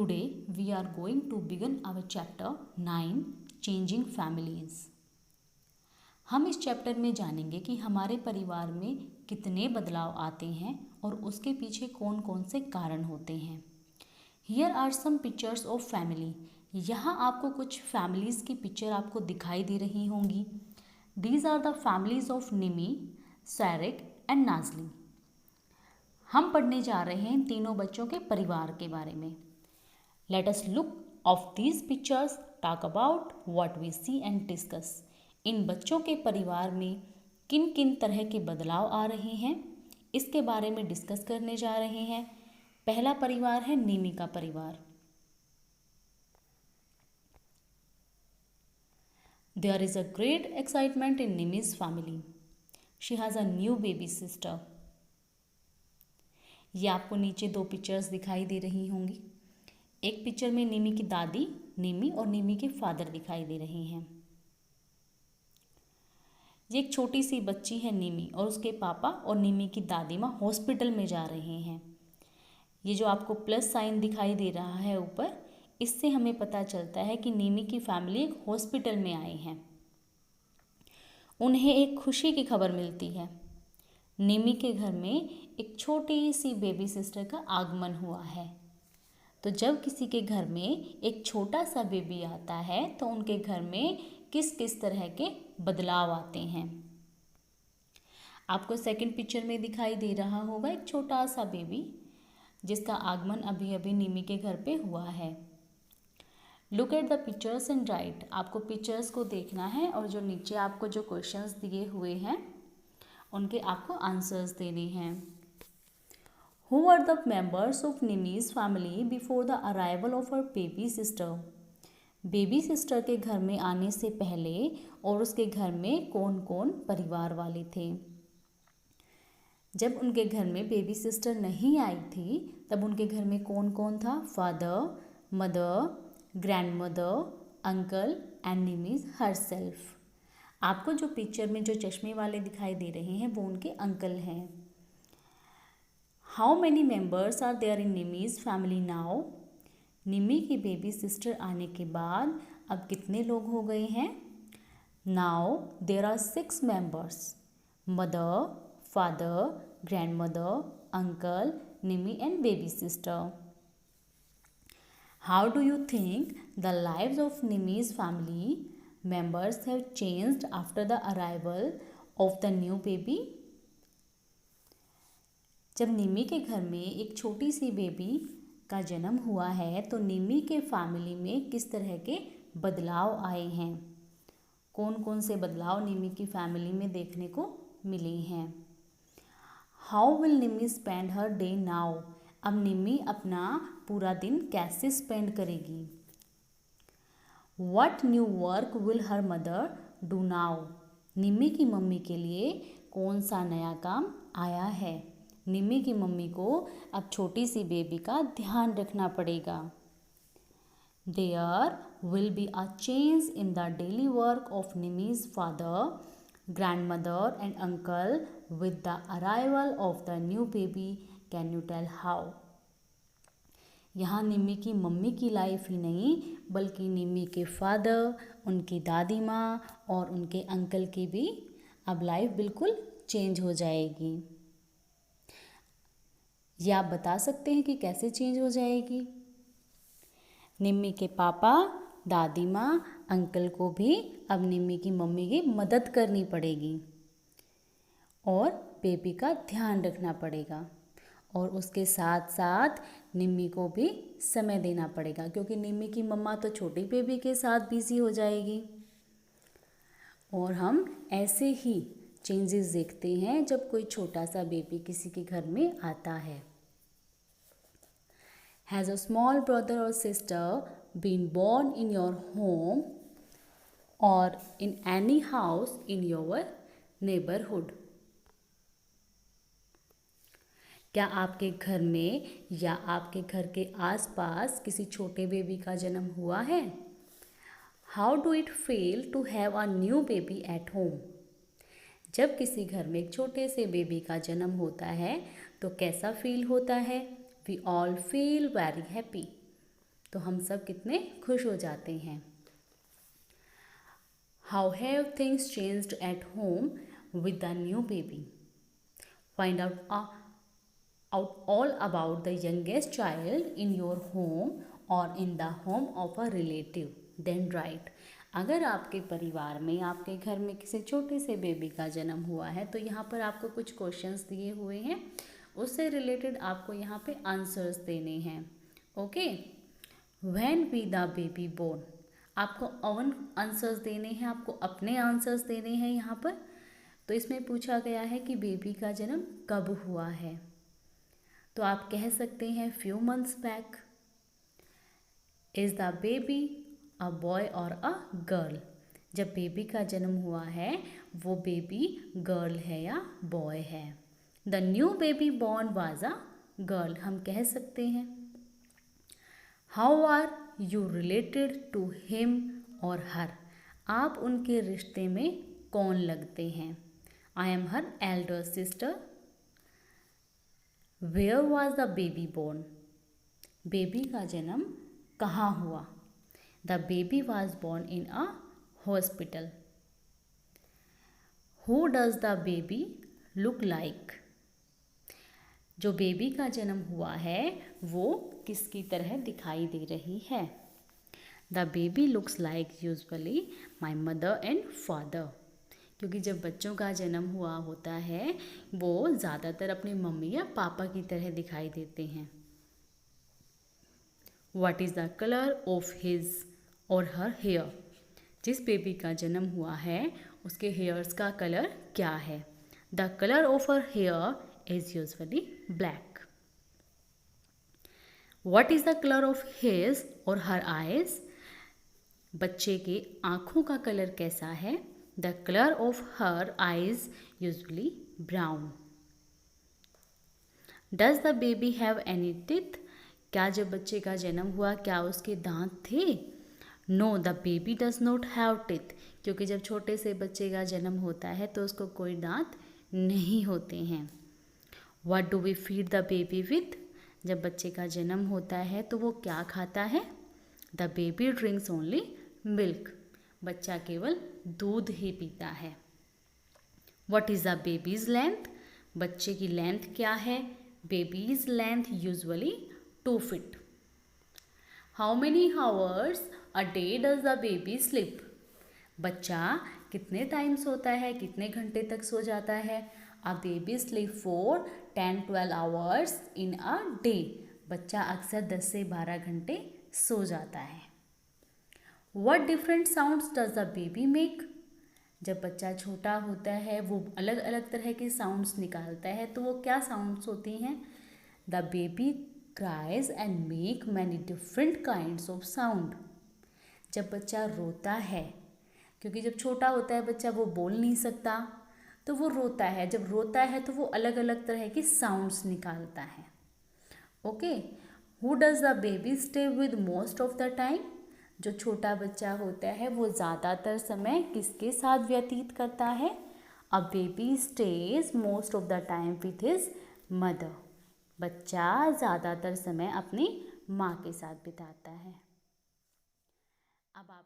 Today we are going to begin our chapter 9 Changing Families। हम इस chapter में जानेंगे कि हमारे परिवार में कितने बदलाव आते हैं और उसके पीछे कौन कौन से कारण होते हैं। Here are some pictures of family। यहाँ आपको कुछ फैमिलीज की पिक्चर आपको दिखाई दे रही होंगी। These are the families of Nimi, Sairik and Nazli. हम पढ़ने जा रहे हैं इन तीनों बच्चों के परिवार के बारे में। Let us look of these pictures, talk about what we see and discuss। इन बच्चों के परिवार में किन किन तरह के बदलाव आ रहे हैं इसके बारे में डिस्कस करने जा रहे हैं। पहला परिवार है निमी का परिवार। There is a great excitement in Nimi's family। She has a new baby sister। ये आपको नीचे दो पिक्चर्स दिखाई दे रही होंगी। एक पिक्चर में निमी की दादी निमी और निमी के फादर दिखाई दे रहे हैं। ये एक छोटी सी बच्ची है निमी और उसके पापा और निमी की दादी माँ हॉस्पिटल में जा रहे हैं। ये जो आपको प्लस साइन दिखाई दे रहा है ऊपर, इससे हमें पता चलता है कि निमी की फैमिली एक हॉस्पिटल में आए हैं। उन्हें एक खुशी की खबर मिलती है। निमी के घर में एक छोटी सी बेबी सिस्टर का आगमन हुआ है। तो जब किसी के घर में एक छोटा सा बेबी आता है तो उनके घर में किस किस तरह के बदलाव आते हैं। आपको सेकंड पिक्चर में दिखाई दे रहा होगा एक छोटा सा बेबी जिसका आगमन अभी अभी निमी के घर पे हुआ है। Look at the pictures and right. आपको पिक्चर्स को देखना है और जो नीचे आपको जो क्वेश्चंस दिए हुए हैं उनके आपको आंसर्स देने हैं। Who are the members of Nimi's family before the arrival of her baby sister? Baby sister के घर में आने से पहले और उसके घर में कौन कौन परिवार वाले थे। जब उनके घर में बेबी सिस्टर नहीं आई थी तब उनके घर में कौन कौन था। Father, mother, grandmother, uncle and Nimi's herself. आपको जो पिक्चर में जो चश्मे वाले दिखाई दे रहे हैं वो उनके अंकल हैं। How many members are there in Nimi's family now? Nimi की बेबी सिस्टर आने के बाद अब कितने लोग हो गए हैं। Now there are 6 members. Mother, father, grandmother, uncle, Nimi and baby sister. How do you think the lives of Nimi's family members have changed after the arrival of the new baby? जब निमी के घर में एक छोटी सी बेबी का जन्म हुआ है तो निमी के फैमिली में किस तरह के बदलाव आए हैं। कौन कौन से बदलाव निमी की फैमिली में देखने को मिले हैं। How will Nimi spend her day now? अब निमी अपना पूरा दिन कैसे स्पेंड करेगी। What new work will her mother do now? Nimi की मम्मी के लिए कौन सा नया काम आया है। निमी की मम्मी को अब छोटी सी बेबी का ध्यान रखना पड़ेगा। There will be a change in the daily work of Nimi's father, grandmother and uncle with the arrival of the new baby. Can you tell how? यहाँ निमी की मम्मी की लाइफ ही नहीं बल्कि निमी के फादर, उनकी दादी माँ और उनके अंकल की भी अब लाइफ बिल्कुल चेंज हो जाएगी। ये आप बता सकते हैं कि कैसे चेंज हो जाएगी। निम्मी के पापा, दादी माँ, अंकल को भी अब निम्मी की मम्मी की मदद करनी पड़ेगी और बेबी का ध्यान रखना पड़ेगा और उसके साथ साथ निम्मी को भी समय देना पड़ेगा क्योंकि निम्मी की मम्मा तो छोटी बेबी के साथ बिजी हो जाएगी। और हम ऐसे ही चेंजेस देखते हैं जब कोई छोटा सा बेबी किसी के घर में आता है। Has a small brother or sister been born in your home or in any house in your neighborhood? क्या आपके घर में या आपके घर के आसपास किसी छोटे बेबी का जन्म हुआ है। How do it feel to have a new baby at home? जब किसी घर में एक छोटे से बेबी का जन्म होता है तो कैसा फील होता है। We all feel very happy. तो हम सब कितने खुश हो जाते हैं। How have things changed at home with the new baby? Find out all about the youngest child in your home or in the home of a relative, then write. अगर आपके परिवार में, आपके घर में किसी छोटे से बेबी का जन्म हुआ है तो यहाँ पर आपको कुछ क्वेश्चंस दिए हुए हैं, उससे रिलेटेड आपको यहाँ पे आंसर्स देने हैं। Okay, when we the baby born, आपको ओवन आंसर्स देने हैं, आपको अपने आंसर्स देने हैं यहाँ पर। तो इसमें पूछा गया है कि बेबी का जन्म कब हुआ है, तो आप कह सकते हैं few months back. Is the baby a boy और अ गर्ल? जब बेबी का जन्म हुआ है वो बेबी गर्ल है या बॉय है? The new baby born was a girl, हम कह सकते हैं। How are you related to him और हर? आप उनके रिश्ते में कौन लगते हैं? I am her elder sister. Where was the baby born? Baby का जन्म कहाँ हुआ? The baby was born in a hospital. Who does the baby look like? जो बेबी का जन्म हुआ है वो किसकी तरह दिखाई दे रही है? The baby looks like usually my mother and father. क्योंकि जब बच्चों का जन्म हुआ होता है वो ज़्यादातर अपनी मम्मी या पापा की तरह दिखाई देते हैं। What is the colour of his और हर हेयर? जिस बेबी का जन्म हुआ है उसके हेयर्स का कलर क्या है? The colour of her here is usually black. What is the colour of his और हर आइज? बच्चे के आँखों का कलर कैसा है? The colour of her eyes usually brown. Does the baby have any teeth? क्या जब बच्चे का जन्म हुआ क्या उसके दांत थे? No, the baby does not have teeth. क्योंकि जब छोटे से बच्चे का जन्म होता है तो उसको कोई दांत नहीं होते हैं। What do we feed the baby with? जब बच्चे का जन्म होता है तो वो क्या खाता है? The baby drinks only milk. बच्चा केवल दूध ही पीता है। What is the babies length? बच्चे की लेंथ क्या है? Babies length usually 2 feet। How many hours a day does the baby sleep? बच्चा कितने टाइम सोता है, कितने घंटे तक सो जाता है? A baby sleep for 10-12 hours in a day. बच्चा अक्सर 10 से 12 घंटे सो जाता है। What different sounds does the baby make? जब बच्चा छोटा होता है वो अलग अलग तरह के साउंड्स निकालता है, तो वो क्या साउंड्स होती हैं? The baby cries and make many different kinds of sound. जब बच्चा रोता है, क्योंकि जब छोटा होता है बच्चा वो बोल नहीं सकता, तो वो रोता है। जब रोता है तो वो अलग अलग तरह के साउंड्स निकालता है। Okay, who does the baby stay with most of the time? जो छोटा बच्चा होता है वो ज़्यादातर समय किसके साथ व्यतीत करता है? A baby stage most of the time with his mother. बच्चा ज़्यादातर समय अपनी माँ के साथ बिताता है। अब आप